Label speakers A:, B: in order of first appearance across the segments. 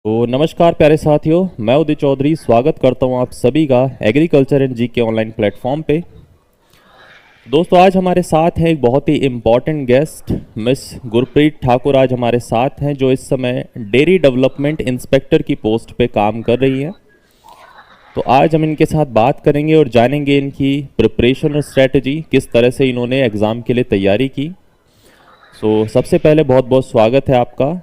A: तो नमस्कार प्यारे साथियों, मैं उदित चौधरी स्वागत करता हूं आप सभी का एग्रीकल्चर एंड जी के ऑनलाइन प्लेटफॉर्म पे। दोस्तों, आज हमारे साथ हैं एक बहुत ही important guest, miss Gurpreet Thakur आज हमारे साथ हैं, जो इस समय डेयरी डेवलपमेंट इंस्पेक्टर की पोस्ट पे काम कर रही हैं। तो आज हम इनके साथ बात करेंगे और जानेंगे इनकी प्रिपरेशन और स्ट्रेटजी, किस तरह से इन्होंने एग्ज़ाम के लिए तैयारी की। सबसे पहले बहुत बहुत स्वागत है आपका।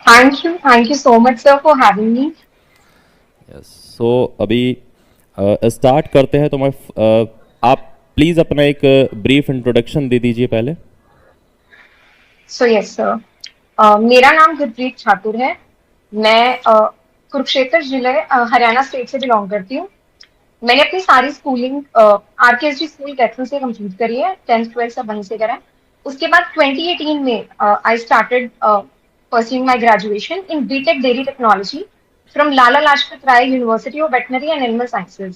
B: Thank you so much, sir, for having me.
A: Yes. अभी स्टार्ट करते हैं, तो आप प्लीज़ अपना एक ब्रीफ इंट्रोडक्शन दे दीजिए पहले।
B: So yes, sir. मेरा नाम गुरप्रीत ठाकुर है। मैं कुरुक्षेत्र जिले हरियाणा स्टेट से बिलोंग करती हूँ। मैंने अपनी सारी स्कूलिंग आरकेएसजी स्कूल कैथल से कंप्लीट करी है। 10th 12th सब वहीं से करा है। उसके बाद 2018 में I started pursuing my graduation in BTech dairy technology from Lala Lajpat Rai university of veterinary and animal sciences.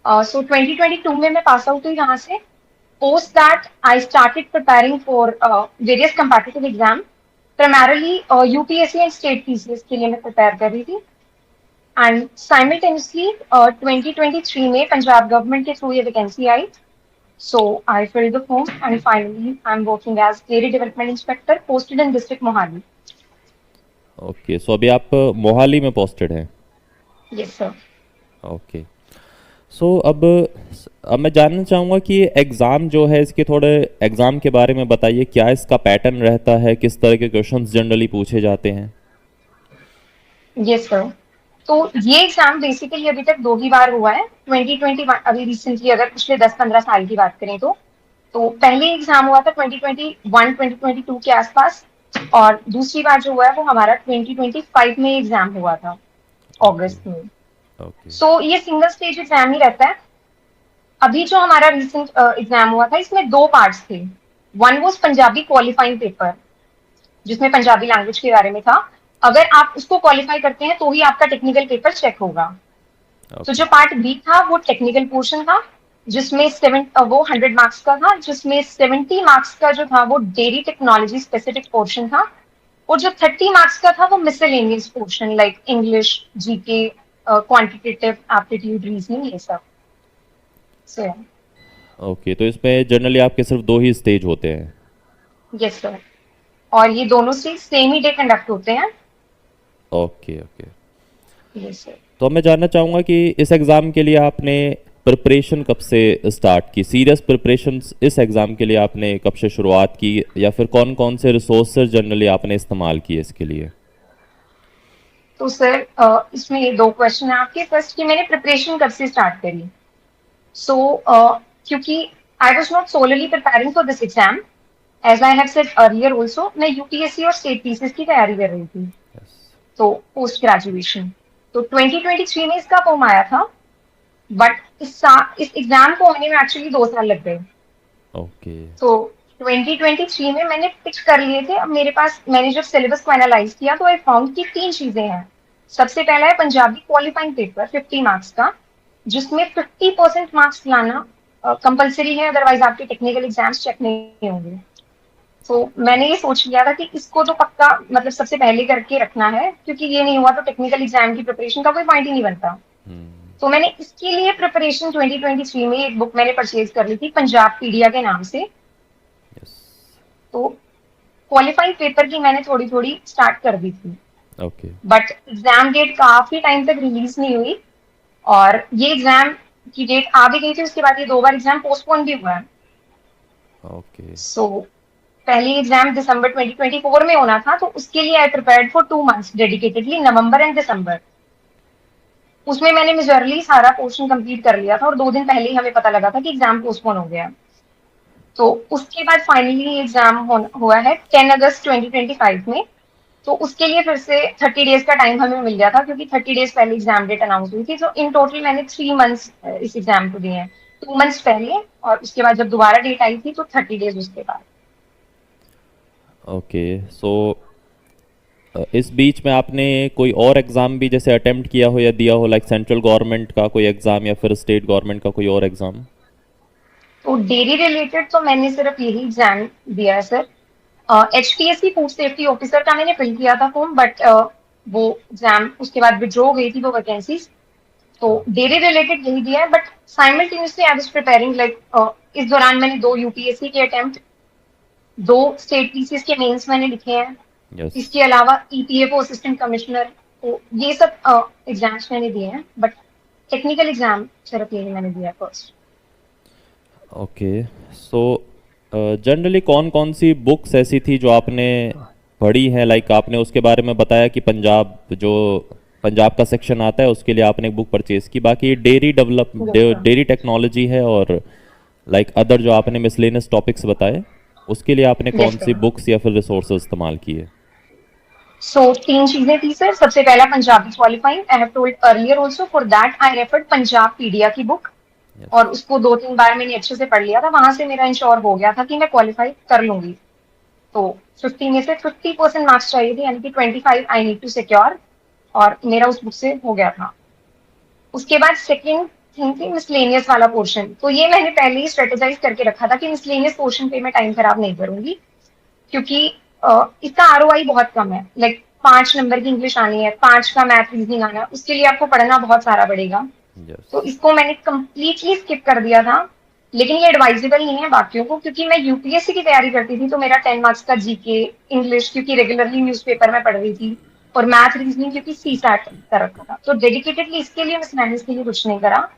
B: So 2022 में मैं पास आउट हुई यहाँ से। Post that, I started preparing for various competitive exam, primarily UPSC and state PCS के लिए मैं prepare कर रही थी। And simultaneously, 2023 में पंजाब गवर्नमेंट के थ्रू ये vacancy I. So I filled the form and finally I'm working as dairy development inspector posted in district Mohali.
A: Okay, अभी आप मोहाली में पोस्टेड हैं।
B: Yes, sir.
A: ओके। अब मैं जानना चाहूँगा कि एग्ज़ाम जो है, इसके थोड़े एग्ज़ाम के बारे में बताइए। क्या इसका पैटर्न रहता है, किस तरह के क्वेश्चंस जनरली पूछे जाते हैं?
B: Yes, sir. तो ये एग्जाम बेसिकली अभी तक दो ही बार हुआ है। 2021 अभी रिसेंटली, अगर पिछले 10-15 साल की बात करें तो पहले एग्जाम हुआ था 2021 2022 के आसपास, और दूसरी बार जो हुआ है वो हमारा 2025 में एग्जाम हुआ था,
A: ओके।
B: अगस्त में।
A: ओके।
B: सो ये सिंगल स्टेज एग्जाम ही रहता है। अभी जो हमारा रिसेंट एग्जाम हुआ था, इसमें दो पार्ट्स थे। One was Punjabi qualifying paper, जिसमें पंजाबी लैंग्वेज के बारे में था। अगर आप उसको क्वालिफाई करते हैं तो ही आपका टेक्निकल पेपर चेक होगा। तो
A: ओके।
B: जो पार्ट बी था वो टेक्निकल पोर्शन था, जिसमें वो 100 मार्क्स का था, जिसमें 70 मार्क्स का जो था वो डेयरी टेक्नोलॉजी स्पेसिफिक पोर्शन था। और जो 30 मार्क्स का था वो miscellaneous portion, like English, GK, quantitative aptitude, reasoning, ये सब। सो
A: ओके, तो इसमें जनरली आपके सिर्फ दो ही स्टेज होते हैं?
B: Yes sir. और ये दोनों से सेम ही डे कंडक्ट होते हैं।
A: ओके। ओके।
B: Yes sir.
A: तो अब मैं जानना चाहूँगा कि इस एग्ज़ाम के लिए आपने प्रिपरेशन कब से स्टार्ट की, सीरियस प्रिपरेशन इस एग्ज़ाम के लिए आपने कब से शुरुआत की, या फिर कौन कौन से रिसोर्सेज जनरली आपने इस्तेमाल किए इसके लिए?
B: तो सर, इसमें ये दो क्वेश्चन है आपके। फर्स्ट कि मैंने प्रिपरेशन कब से स्टार्ट करी। सो क्योंकि I was not solely preparing for this exam, as I have said earlier also, मैं यूपीएससी और स्टेट पीसीएस की तैयारी कर रही थी,
A: यस।
B: तो पोस्ट ग्रेजुएशन। तो 2023 में इसका फॉर्म आया था, बट इस एग्जाम को होने में एक्चुअली 2 साल लग गए।
A: ओके।
B: तो 2023 में मैंने पिक कर लिए थे। अब मेरे पास, मैंने जब सिलेबस को एनालाइज किया तो आई फाउंड कि तीन चीजें हैं। सबसे पहला है पंजाबी क्वालिफाइंग पेपर 50 मार्क्स का, जिसमें 50% मार्क्स लाना कंपलसरी है, अदरवाइज आपके टेक्निकल एग्जाम्स चेक नहीं होंगे। तो मैंने ये सोच लिया था कि इसको तो पक्का, मतलब सबसे पहले करके रखना है, क्योंकि ये नहीं हुआ तो टेक्निकल एग्जाम की प्रिपरेशन का कोई पॉइंट ही नहीं बनता। तो मैंने इसके लिए प्रिपरेशन 2023 में एक बुक मैंने परचेज कर ली थी, पंजाब पीडिया के नाम से।
A: यस।
B: तो क्वालिफाइंग पेपर की मैंने थोड़ी थोड़ी स्टार्ट कर दी थी,
A: ओके।
B: बट एग्जाम डेट काफी टाइम तक रिलीज नहीं हुई, और ये एग्जाम की डेट आ भी गई थी। उसके बाद ये दो बार एग्जाम पोस्टपोन भी हुआ है।
A: ओके।
B: सो पहली एग्जाम दिसंबर 2024 में होना था, तो उसके लिए I prepared for 2 months dedicatedly, November and December. उसमें मैंने मेजरली सारा पोर्शन कंप्लीट कर लिया था, और 2 दिन पहले ही हमें पता लगा था कि एग्जाम पोस्टपोन हो गया। तो उसके बाद फाइनली एग्जाम हुआ है 10 अगस्त 2025 में। तो उसके लिए फिर से 30 डेज का टाइम हमें मिल गया था, क्योंकि 30 डेज पहले एग्जाम डेट अनाउंस हुई थी। तो इन टोटल मैंने 3 मंथ्स इस एग्जाम को दिए हैं। 2 मंथ्स पहले, और उसके बाद जब दोबारा डेट आई थी तो 30 डेज उसके बाद।
A: ओके। इस बीच में आपने कोई और एग्ज़ाम भी जैसे अटेम्प्ट किया हो या दिया हो, लाइक सेंट्रल गवर्नमेंट का कोई एग्ज़ाम या फिर स्टेट गवर्नमेंट का कोई और एग्ज़ाम?
B: तो डेयरी रिलेटेड तो मैंने सिर्फ यही एग्जाम दिया है sir. HPSC food safety officer का मैंने फिल किया था फॉर्म, बट वो एग्जाम उसके बाद विड्रॉ हो गई थी वो वैकेंसीज। तो डेयरी रिलेटेड यही दिया है, but simultaneously I was preparing like इस दौरान मैंने 2 यूपीएससी के अटेम्प्ट, 2 स्टेट पीसीएस के मेंस मैंने लिखे हैं।
A: यस।
B: इसके अलावा ईपीएफओ असिस्टेंट कमिश्नर, तो ये सब एग्जाम्स मैंने दिए हैं, बट टेक्निकल एग्जाम सिर्फ यही मैंने दिया है फर्स्ट।
A: ओके। सो जनरली कौन कौन सी बुक्स ऐसी थी जो आपने पढ़ी हैं, लाइक आपने उसके बारे में बताया कि पंजाब जो पंजाब का सेक्शन आता है उसके लिए आपने एक बुक परचेज की, बाकी डेयरी टेक्नोलॉजी है और लाइक अदर जो आपने मिसलेनियस टॉपिक्स बताए उसके लिए आपने
B: यस
A: कौन सी
B: सर।
A: बुक्स या फिर रिसोर्सेज इस्तेमाल किए?
B: सो 3 चीजें थी सर। सबसे पहला Punjabi qualifying, I have told earlier also, for that I referred Punjab pedia की बुक,
A: यस।
B: और उसको 2-3 बार मैंने अच्छे से पढ़ लिया था। वहां से मेरा इंश्योर हो गया था कि मैं क्वालिफाई कर लूंगी। तो 50 में से 50% मार्क्स चाहिए थे, यानी कि 25 आई नीड टू सिक्योर, और मेरा उस बुक से हो गया था। उसके बाद सेकंड थिंग थी मिसलेनियस वाला पोर्शन। तो ये मैंने पहले ही स्ट्रेटेजाइज करके रखा था कि मिसलेनियस पोर्शन पे मैं टाइम खराब नहीं करूंगी, क्योंकि इसका आरओआई बहुत कम है। लाइक 5 नंबर की इंग्लिश आनी है, 5 का मैथ रीजनिंग आना है, उसके लिए आपको पढ़ना बहुत सारा पड़ेगा।
A: यस।
B: तो इसको मैंने कंप्लीटली स्किप कर दिया था। लेकिन ये एडवाइजेबल नहीं है बाकियों को, क्योंकि मैं यूपीएससी की तैयारी करती थी, तो मेरा 10 मार्क्स का जीके, इंग्लिश क्योंकि रेगुलरली न्यूज़पेपर में पढ़ रही थी, और मैथ रीजनिंग क्योंकि सी सैट कर रखा था। तो डेडिकेटेडली इसके लिए मिसलेनियस के लिए कुछ नहीं करा।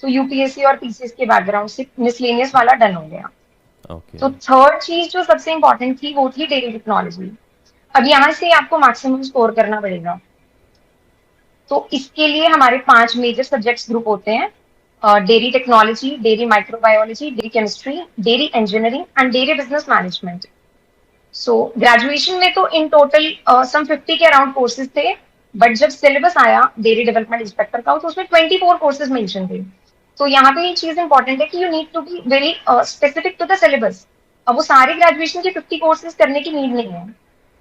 B: तो यूपीएससी और पीसीएस के बैकग्राउंड से मिसलेनियस वाला डन हो गया।
A: ओके।
B: तो थर्ड चीज जो सबसे इंपॉर्टेंट थी वो थी डेटा टेक्नोलॉजी। अब यहाँ से आपको मैक्सिमम स्कोर करना पड़ेगा। तो इसके लिए हमारे 5 मेजर सब्जेक्ट्स ग्रुप होते हैं: dairy technology, dairy microbiology, dairy chemistry, dairy engineering and dairy business management. So graduation में तो इन टोटल सम 50 के अराउंड कोर्सेज थे, बट जब सिलेबस आया डेयरी डेवलपमेंट इंस्पेक्टर का, तो उसमें 24 कोर्सेज मेंशन थे। तो यहाँ पे ये चीज इंपॉर्टेंट है कि you need to be very specific to the syllabus. अब वो सारे ग्रेजुएशन के 50 कोर्सेज करने की नीड नहीं है,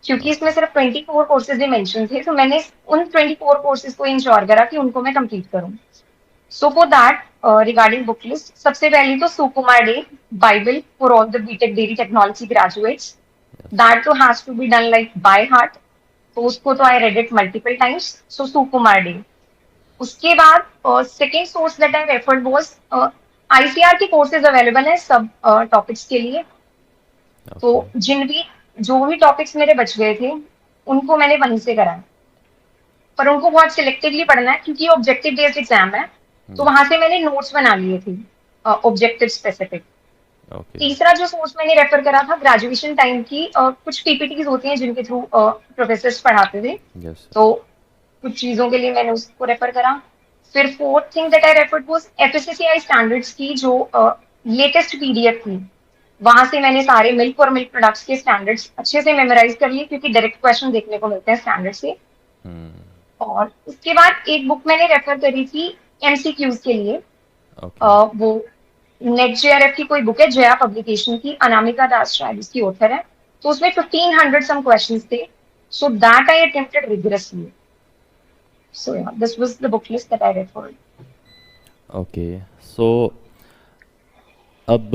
B: क्योंकि इसमें सिर्फ 24 कोर्सेज ही मेंशन थे। तो मैंने उन 24 कोर्सेज को इंश्योर करा कि उनको मैं कंप्लीट करूँ। So for that, regarding book list, सबसे पहली तो Sukumar De, bible for all the BTech dairy technology graduates. That तो has to be done like by heart. तो उसको तो I read it multiple times. So Sukumar De. उसके बाद second source that I referred was ICR के कोर्सेज अवेलेबल है सब topics के लिए। तो
A: ओके।
B: जो भी टॉपिक्स मेरे बच गए थे, उनको मैंने वहीं से करा है। पर उनको बहुत सिलेक्टिवली पढ़ना है, क्योंकि ऑब्जेक्टिव बेस्ड एग्जाम है। तो
A: यस।
B: वहां से मैंने नोट्स बना लिए थे ऑब्जेक्टिव स्पेसिफिक।
A: ओके।
B: तीसरा जो सोर्स मैंने रेफर करा था ग्रेजुएशन टाइम की, कुछ पीपीटीज होती हैं जिनके थ्रू प्रोफेसर पढ़ाते थे।
A: यस।
B: तो कुछ चीजों के लिए मैंने उसको रेफर करा। फिर fourth thing that I referred was FSSAI standards की जो लेटेस्ट पीडीएफ थी। वहां से मैंने सारे मिल्क और मिल्क प्रोडक्ट्स के स्टैंडर्ड्स अच्छे से मेमोराइज कर लिए, क्योंकि डायरेक्ट क्वेश्चन देखने को मिलते हैं स्टैंडर्ड से। और उसके बाद एक बुक मैंने रेफर करी थी एमसीक्यूज के लिए।
A: ओके।
B: वो नेट जेआरएफ की कोई बुक है, जया पब्लिकेशन की, अनामिका दास शायद उसकी ऑथर है। तो उसमें 1500 सम क्वेश्चंस थे। So that I attempted rigorously. So yeah this was the book list that I referred.
A: Okay. So अब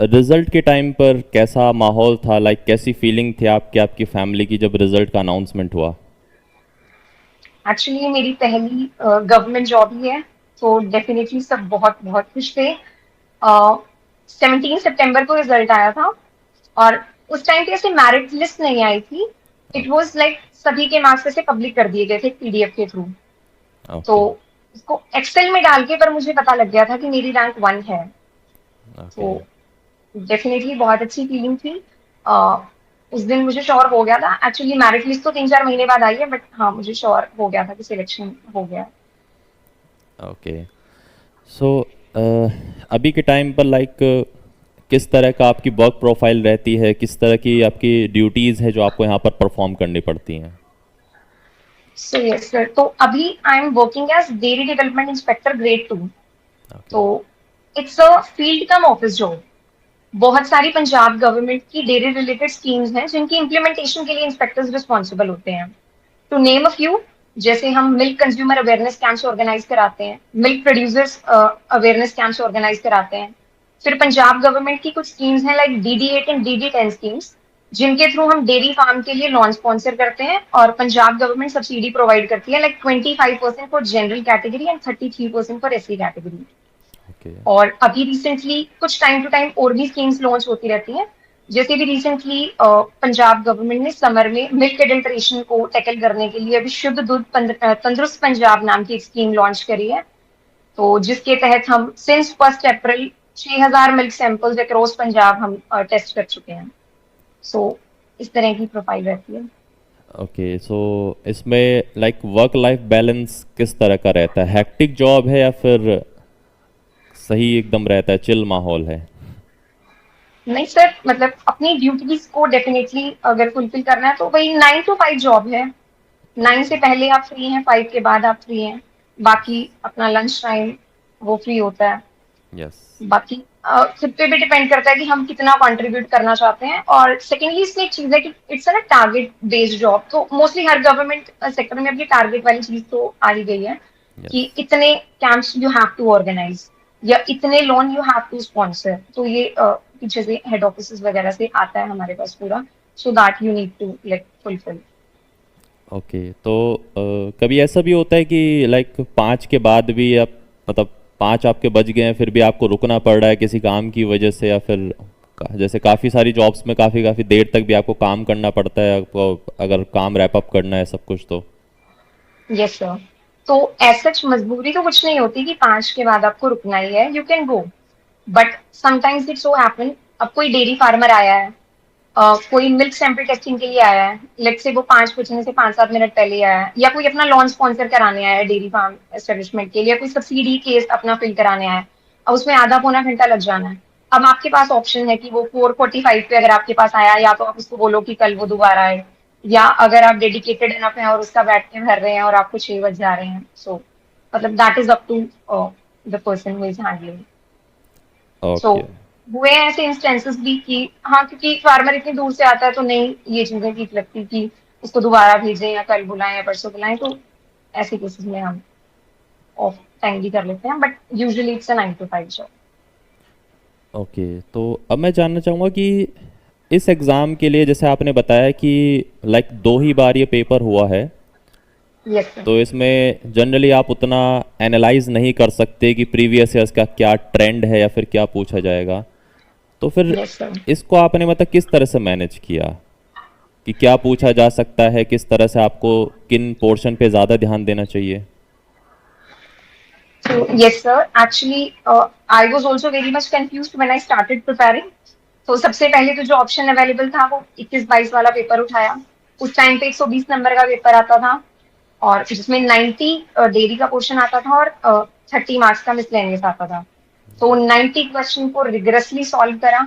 A: रिजल्ट के टाइम पर कैसा माहौल था, लाइक कैसी फीलिंग थी आपकी आपकी फैमिली की जब रिजल्ट का अनाउंसमेंट हुआ?
B: एक्चुअली मेरी पहली गवर्नमेंट जॉब ही है, तो डेफिनेटली सब बहुत बहुत खुश थे। 17 सितंबर को रिजल्ट आया था, और उस टाइम पे ऐसे मेरिट लिस्ट नहीं आई थी। इट वाज लाइक सभी के मार्क्स ऐसे पब्लिक कर दिए गए थे पीडीएफ के थ्रू। तो
A: ओके।
B: उसको एक्सेल में डाल के पर मुझे पता लग गया था कि मेरी रैंक 1 है।
A: ओके।
B: तो डेफिनेटली बहुत अच्छी फीलिंग थी। uh, उस दिन मुझे श्योर हो गया था। एक्चुअली मेरिट लिस्ट तो 3-4 महीने बाद आई है, बट हाँ मुझे श्योर हो गया था कि सिलेक्शन हो गया।
A: ओके। सो अभी के टाइम पर लाइक किस तरह का आपकी वर्क प्रोफाइल रहती है, किस तरह की आपकी ड्यूटीज़ है जो आपको यहाँ पर परफॉर्म करनी पड़ती हैं?
B: सो यस सर, तो अभी I am working as dairy development inspector grade 2।
A: Okay.
B: तो it's a field cum office job. बहुत सारी पंजाब गवर्नमेंट की डेयरी रिलेटेड स्कीम्स हैं जिनकी इम्प्लीमेंटेशन के लिए इंस्पेक्टर्स रिस्पॉन्सिबल होते हैं। टू नेम अ फ्यू, जैसे हम milk consumer awareness camps organise कराते हैं, milk producers awareness camps organise कराते हैं। फिर पंजाब गवर्नमेंट की कुछ स्कीम्स हैं like DD8 and DD10 schemes, जिनके थ्रू हम डेयरी फार्म के लिए लॉन स्पॉन्सर करते हैं, और पंजाब गवर्नमेंट सब्सिडी प्रोवाइड करती है, like 25% for general category and 33% for SC category.
A: Okay.
B: और अभी रिसेंटली कुछ टाइम टू टाइम और भी स्कीम्स लॉन्च होती रहती हैं। जैसे भी रिसेंटली पंजाब गवर्नमेंट ने समर में मिल्क एडल्ट्रेशन को टैकल करने के लिए अभी शुद्ध दूध तंदुरुस्त पंजाब नाम की एक स्कीम लॉन्च करी है। तो जिसके तहत हम सिंस 1 अप्रैल 6000 मिल्क सैंपल्स अक्रॉस पंजाब हम टेस्ट कर चुके हैं। सो इस तरह की प्रोफाइल रहती है।
A: ओके, सो इसमें लाइक वर्क लाइफ बैलेंस किस तरह का रहता है? हैक्टिक जॉब है या फिर सही एकदम रहता है, चिल माहौल है?
B: नहीं सर, मतलब अपनी ड्यूटीज को डेफिनेटली अगर फुलफिल करना है तो वही 9 to 5 जॉब है। 9 से पहले आप फ्री हैं, 5 के बाद आप फ्री हैं। बाकी अपना लंच टाइम वो फ्री होता है।
A: यस।
B: बाकी खुद पे भी डिपेंड करता है कि हम कितना कंट्रीब्यूट करना चाहते हैं। और सेकेंडली इसमें एक चीज है कि it's a target based job, तो मोस्टली हर गवर्नमेंट सेक्टर में अपनी टारगेट वाली चीज तो आ ही गई है
A: यस।
B: कि इतने camps you have to organise या इतने loan you have to sponsor. तो ये पीछे से हेड ऑफिस वगैरह से आता है हमारे पास पूरा, so that you need to like fulfil.
A: Okay, तो कभी ऐसा भी होता है कि लाइक 5 के बाद भी आप, मतलब 5 आपके बज गए हैं फिर भी आपको रुकना पड़ रहा है किसी काम की वजह से, या फिर जैसे काफ़ी सारी जॉब्स में काफ़ी काफ़ी देर तक भी आपको काम करना पड़ता है आपको, अगर काम रैप अप करना है सब कुछ तो?
B: Yes sir. तो ऐसा मजबूरी तो कुछ नहीं होती कि 5 के बाद आपको रुकना ही है, you can go. But sometimes it so happen, अब कोई डेयरी फार्मर आया है, कोई मिल्क सैंपल टेस्टिंग के लिए आया है, लेट्स से वो 5 बजने से 5-7 मिनट पहले आया है, या कोई अपना लॉन्च स्पॉन्सर कराने आया है डेयरी फार्म एस्टेब्लिशमेंट के लिए, कोई सब्सिडी केस अपना फिल कराने आया है। अब उसमें आधा पौना घंटा लग जाना है। अब आपके पास ऑप्शन है कि वो 4:45 पे अगर आपके पास आया, या तो आप उसको बोलो कि कल वो दोबारा आए, या अगर आप डेडिकेटेड इनफ हैं और उसका बैठ के भर रहे हैं और आपको 6 बज जा रहे हैं, सो मतलब that is up to the person who is handling. So
A: okay.
B: हुए हैं ऐसे इंस्टेंसेस भी कि हाँ, क्योंकि फार्मर इतनी दूर से आता है तो नहीं ये चीजें ठीक लगती कि उसको दोबारा भेजें या कल बुलाएं या परसों बुलाएं, तो ऐसे केसेस में हम ऑफ टाइम भी कर लेते हैं, but usually it's a 9 to 5 job.
A: Okay, तो अब मैं जानना चाहूँगा कि इस एग्ज़ाम के लिए जैसे आपने बताया कि लाइक 2 ही बार ये पेपर हुआ है,
B: यस सर।
A: तो इसमें जनरली आप उतना एनालाइज नहीं कर सकते कि प्रीवियस ईयर्स का क्या ट्रेंड है या फिर क्या पूछा जाएगा। तो फिर
B: यस सर।
A: इसको आपने मतलब किस तरह से मैनेज किया कि क्या पूछा जा सकता है, किस तरह से आपको किन पोर्शन पे ज़्यादा ध्यान देना चाहिए?
B: So yes sir, actually I was also very much confused when I started preparing. तो सबसे पहले तो जो ऑप्शन अवेलेबल था वो 21-22 वाला पेपर उठाया। उस टाइम पे 120 नंबर का पेपर आता था, और जिसमें 90 डेयरी का पोर्शन आता था और 30 मार्क्स का मिसलेनियस आता था। तो 90 क्वेश्चन को रिगरसली सॉल्व करा।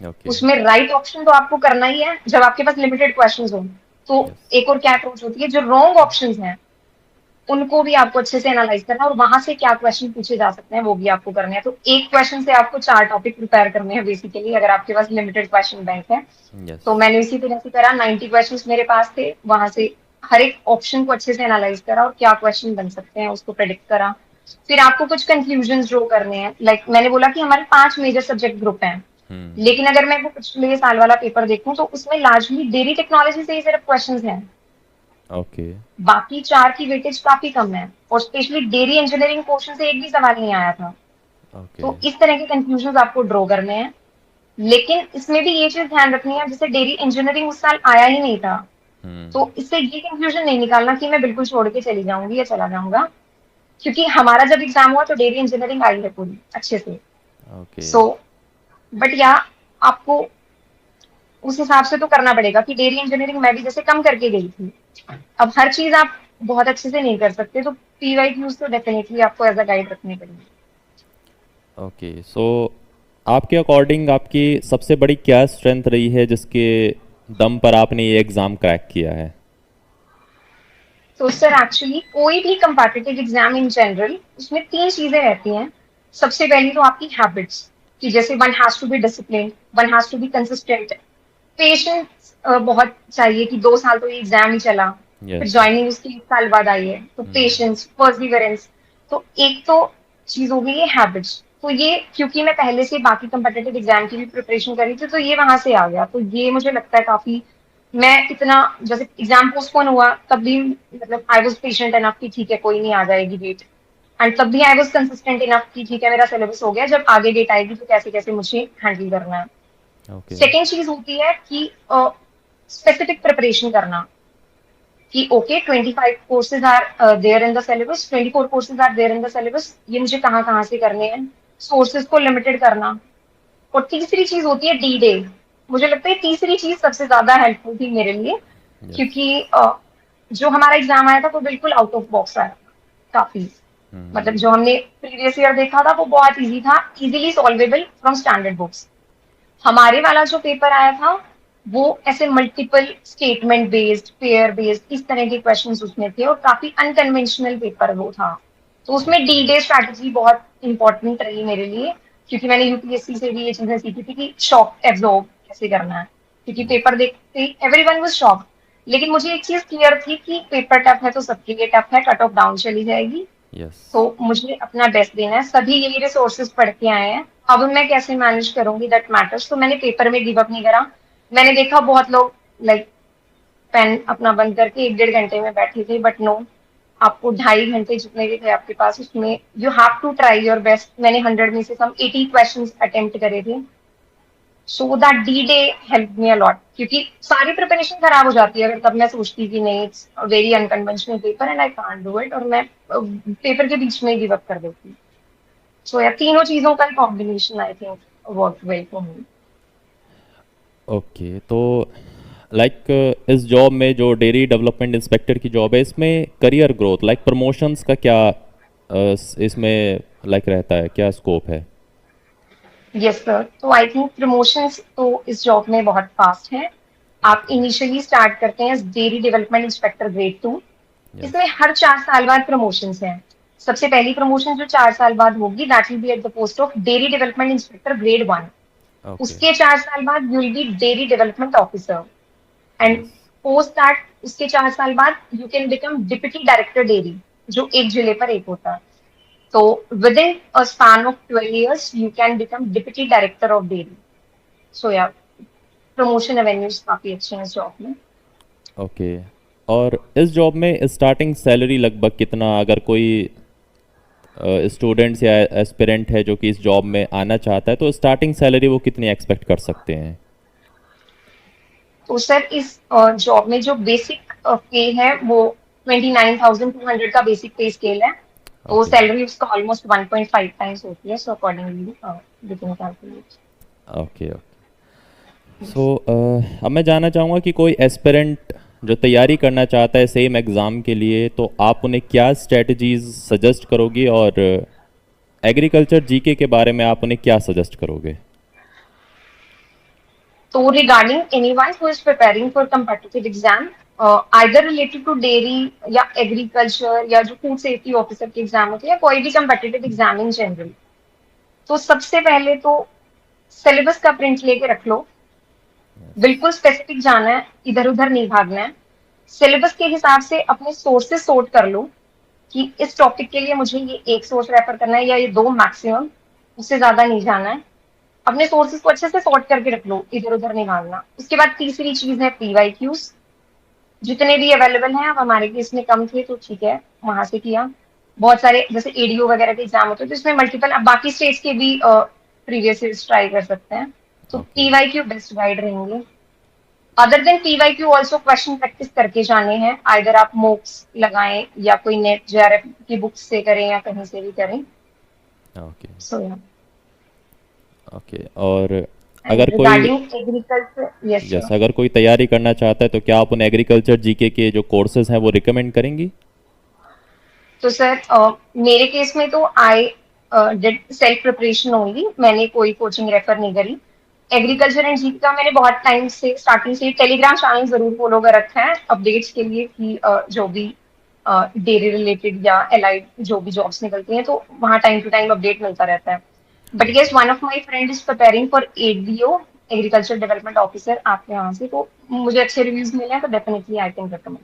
A: ओके।
B: उसमें राइट ऑप्शन तो आपको करना ही है जब आपके पास लिमिटेड क्वेश्चंस हो। तो
A: यस।
B: एक और क्या अप्रोच होती है, जो रॉन्ग ऑप्शंस हैं उनको भी आपको अच्छे से एनालाइज करना है, और वहां से क्या क्वेश्चन पूछे जा सकते हैं वो भी आपको करने हैं। तो एक क्वेश्चन से आपको 4 टॉपिक प्रिपेयर करने हैं बेसिकली, अगर आपके पास लिमिटेड क्वेश्चन बैंक है।
A: यस।
B: तो मैंने इसी तरह से करा, 90 क्वेश्चंस मेरे पास थे, वहां से हर एक ऑप्शन को अच्छे से एनालाइज करा और क्या क्वेश्चन बन सकते हैं उसको प्रेडिक्ट करा। फिर आपको कुछ कंक्लूजन ड्रॉ करने हैं, लाइक मैंने बोला कि हमारे 5 मेजर सब्जेक्ट ग्रुप हैं।
A: हम्म।
B: लेकिन अगर मैं वो पिछले साल वाला पेपर देखूं तो उसमें लार्जली डेयरी टेक्नोलॉजी से ही सिर्फ क्वेश्चंस हैं।
A: ओके।
B: बाकी 4 की वेटेज काफी कम है, और स्पेशली डेयरी इंजीनियरिंग पोर्शन से एक भी सवाल नहीं आया था।
A: ओके।
B: तो इस तरह के कंक्लूजन आपको ड्रॉ करने हैं। लेकिन इसमें भी ये चीज ध्यान रखनी है, जैसे डेयरी इंजीनियरिंग उस साल आया ही नहीं था,
A: हम्म।
B: तो इससे ये कंक्लूजन नहीं निकालना कि मैं बिल्कुल छोड़ के चली जाऊंगी या चला जाऊंगा, क्योंकि हमारा जब एग्जाम हुआ तो डेयरी इंजीनियरिंग आई है पूरी अच्छे से।
A: ओके।
B: सो बट या आपको उस हिसाब से तो करना पड़ेगा कि डेयरी इंजीनियरिंग मैं भी जैसे कम करके गई थी। अब हर चीज आप बहुत अच्छे से नहीं कर सकते, तो पीवाईक्यूज तो डेफिनेटली आपको एज अ गाइड रखनी पड़ेगी।
A: ओके, सो आपके अकॉर्डिंग आपकी सबसे बड़ी क्या स्ट्रेंथ रही है जिसके दम पर आपने ये एग्ज़ाम क्रैक किया है?
B: तो सर एक्चुअली कोई भी कंपेटिटिव एग्जाम इन जनरल उसमें 3 चीजें रहती हैं। सबसे पहली तो आपकी हैबिट्स, कि जैसे one has to be discipline, one has to be consistent, patience बहुत चाहिए कि 2 साल तो ये एग्जाम ही चला, फिर
A: यस। यस।
B: ज्वाइनिंग उसकी 1 साल बाद आई है, तो पेशेंस परसिवरेंस। तो एक तो चीज हो गई है हैबिट्स। तो ये क्योंकि मैं पहले से बाकी कम्पिटिटिव एग्जाम की भी प्रिपरेशन कर रही थी, तो ये वहां से आ गया। तो ये मुझे लगता है काफी, मैं इतना, जैसे एग्जाम पोस्टपोन हुआ तब भी मतलब आई वॉज पेशेंट इनफ कि ठीक है कोई नहीं, आ जाएगी डेट। एंड तब भी आई वॉज कंसिस्टेंट इनफ कि ठीक है मेरा सिलेबस हो गया, जब आगे डेट आएगी तो कैसे कैसे मुझे हैंडल करना है।
A: ओके।
B: सेकेंड चीज होती है कि स्पेसिफिक प्रिपरेशन करना, कि okay 25 courses are there in the syllabus, 24 courses are there in the syllabus, ये मुझे कहाँ कहाँ से करने हैं, सोर्सेज को लिमिटेड करना। और तीसरी चीज होती है डी डे। मुझे लगता है तीसरी चीज सबसे ज्यादा हेल्पफुल थी मेरे लिए,
A: यस।
B: क्योंकि जो हमारा एग्जाम आया था वो बिल्कुल आउट ऑफ बॉक्स आया था, काफी, मतलब जो हमने प्रीवियस ईयर देखा था वो बहुत इजी था, easily solvable from standard books. हमारे वाला जो पेपर आया था वो ऐसे multiple statement based, pair based, इस तरह के क्वेश्चंस उसमें थे, और काफी अनकन्वेंशनल पेपर वो था। तो उसमें डी डे स्ट्रैटेजी बहुत इंपॉर्टेंट रही मेरे लिए, क्योंकि मैंने यूपीएससी से भी ये चीजें सीखी थी कि शॉक एब्जॉर्ब कैसे करना है। क्योंकि पेपर देखते ही एवरीवन वाज शॉक्ड, लेकिन मुझे एक चीज क्लियर थी कि पेपर टफ है तो सबके लिए टफ है, कट ऑफ डाउन चली जाएगी।
A: यस।
B: तो मुझे अपना बेस्ट देना है, सभी यही रिसोर्सेज पढ़ के आए हैं, अब मैं कैसे मैनेज करूंगी दैट मैटर्स। तो मैंने पेपर में गिव अप नहीं करा। मैंने देखा बहुत लोग लाइक पेन अपना बंद करके 1-1.5 घंटे में बैठे थे, बट नो, आपको 2.5 घंटे जितने भी थे आपके पास उसमें you have to try your best. मैंने 100 में से सम 80 क्वेश्चन अटेम्प्ट करे थे, so that D day help me a lot, क्योंकि सारी प्रिपरेशन खराब हो जाती है अगर तब मैं सोचती कि नहीं it's very unconventional paper and I can't do it, और मैं पेपर के बीच में गिव अप कर देती। सो या तीनों चीजों का combination I think work well for me.
A: Okay. तो लाइक इस जॉब में जो डेयरी डेवलपमेंट इंस्पेक्टर की जॉब है, इसमें करियर ग्रोथ लाइक प्रमोशंस का क्या इसमें लाइक रहता है, क्या स्कोप है?
B: यस सर, तो आई थिंक प्रमोशंस तो इस जॉब में बहुत फास्ट है। आप
A: ओके।
B: इनिशियली स्टार्ट करते हैं dairy development inspector grade 2।
A: Yes.
B: इसमें हर 4 साल बाद प्रमोशंस हैं। सबसे पहली प्रमोशन जो 4 साल बाद होगी that will be at the post of dairy development inspector grade 1।
A: Okay.
B: उसके 4 साल बाद you will be dairy development officer, and
A: yes.
B: Post that उसके 4 साल बाद you can become deputy director dairy, जो एक जिले पर एक होता है। तो within a span of 12 years, you can become deputy director of dairy. So yeah, promotion avenues काफी अच्छे हैं इस जॉब में।
A: ओके। और इस जॉब में स्टार्टिंग सैलरी लगभग कितना, अगर कोई स्टूडेंट्स या एस्पिरेंट है जो कि इस जॉब में आना चाहता है, तो स्टार्टिंग सैलरी वो कितनी एक्सपेक्ट कर सकते हैं?
B: तो सर इस जॉब में जो बेसिक पे है वो 29,200 का बेसिक पे स्केल है। तो
A: ओके।
B: सैलरी उसका ऑलमोस्ट 1.5 टाइम्स होती है, so accordingly we can calculate.
A: Okay. Okay. So अब मैं जानना चाहूँगा कि कोई एस्पिरेंट जो तैयारी करना चाहता है सेम एग्ज़ाम के लिए, तो आप उन्हें क्या स्ट्रेटजीज सजेस्ट करोगी, और एग्रीकल्चर जीके के बारे में आप उन्हें क्या सजेस्ट करोगे?
B: So regarding anyone who is preparing for competitive exam, either related to dairy या agriculture या जो फूड सेफ्टी ऑफिसर के एग्जाम होते हैं, या कोई भी competitive एग्जाम इन जनरल, तो सबसे पहले तो सिलेबस का प्रिंट लेके रख लो। बिल्कुल स्पेसिफिक जाना है, इधर उधर नहीं भागना है। सिलेबस के हिसाब से अपने सोर्सेस सॉर्ट कर लो कि इस टॉपिक के लिए मुझे ये एक सोर्स रेफर करना है या ये दो मैक्सिमम, उससे ज्यादा नहीं जाना है। अपने सोर्सेज को अच्छे से सॉर्ट करके रख लो, इधर उधर नहीं भागना। उसके बाद तीसरी चीज है पीवाईक्यूज, जितने भी अवेलेबल हैं। अब हमारे केस में कम थे तो ठीक है, वहां से किया। बहुत सारे जैसे एडीओ वगैरह के एग्जाम होते हैं तो इसमें मल्टीपल, अब बाकी स्टेट्स के भी प्रीवियस ईयर्स ट्राई कर सकते हैं। तो
A: ओके।
B: पीवाईक्यू बेस्ट गाइड रहेंगे। Other than PYQ also question practice करके जाने हैं, आइदर आप मोक्स लगाएं या कोई नेट जेआरएफ की बुक्स से करें या कहीं से भी करें।
A: ओके।
B: सो या
A: ओके। और
B: एंड
A: अगर कोई,
B: regarding agriculture, yes
A: yes,
B: sir.
A: अगर कोई तैयारी करना चाहता है तो क्या आप उन्हें एग्रीकल्चर जीके के जो कोर्सेज हैं वो रिकमेंड करेंगी?
B: तो सर मेरे केस में तो I did self preparation only, मैंने कोई कोचिंग रेफर नहीं करी। एग्रीकल्चर एंड जीके का मैंने बहुत टाइम से, स्टार्टिंग से टेलीग्राम चैनल जरूर फॉलो कर रखा है अपडेट्स के लिए, कि जो भी डेयरी रिलेटेड या एलाइड जो भी जॉब्स निकलती हैं तो वहाँ टाइम टू टाइम अपडेट मिलता रहता है। But
A: okay.
B: Yes, one of my friend is preparing for ADO, agriculture development officer, आपके यहाँ से, तो मुझे अच्छे रिव्यूज मिले हैं, तो definitely I can recommend.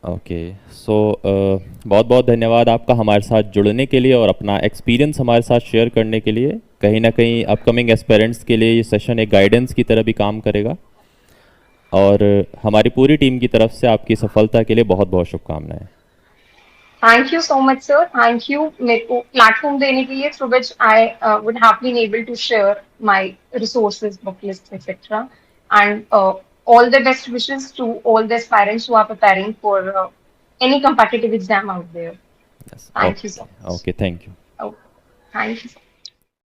A: Okay, so बहुत बहुत धन्यवाद आपका हमारे साथ जुड़ने के लिए और अपना एक्सपीरियंस हमारे साथ शेयर करने के लिए। कहीं ना कहीं अपकमिंग एस्पेरेंट्स के लिए ये सेशन एक गाइडेंस की तरह भी काम करेगा, और हमारी पूरी टीम की तरफ से आपकी सफलता के लिए बहुत बहुत शुभकामनाएं।
B: Thank you so much sir, thank you मेरे को प्लेटफॉर्म देने के लिए, through which I would have been able to share my resources, book list etcetera, and all the best wishes to all the aspirants who are preparing for any competitive exam out there.
A: Yes,
B: Thank you
A: okay
B: so much.
A: Okay, thank you.
B: Oh, thank you.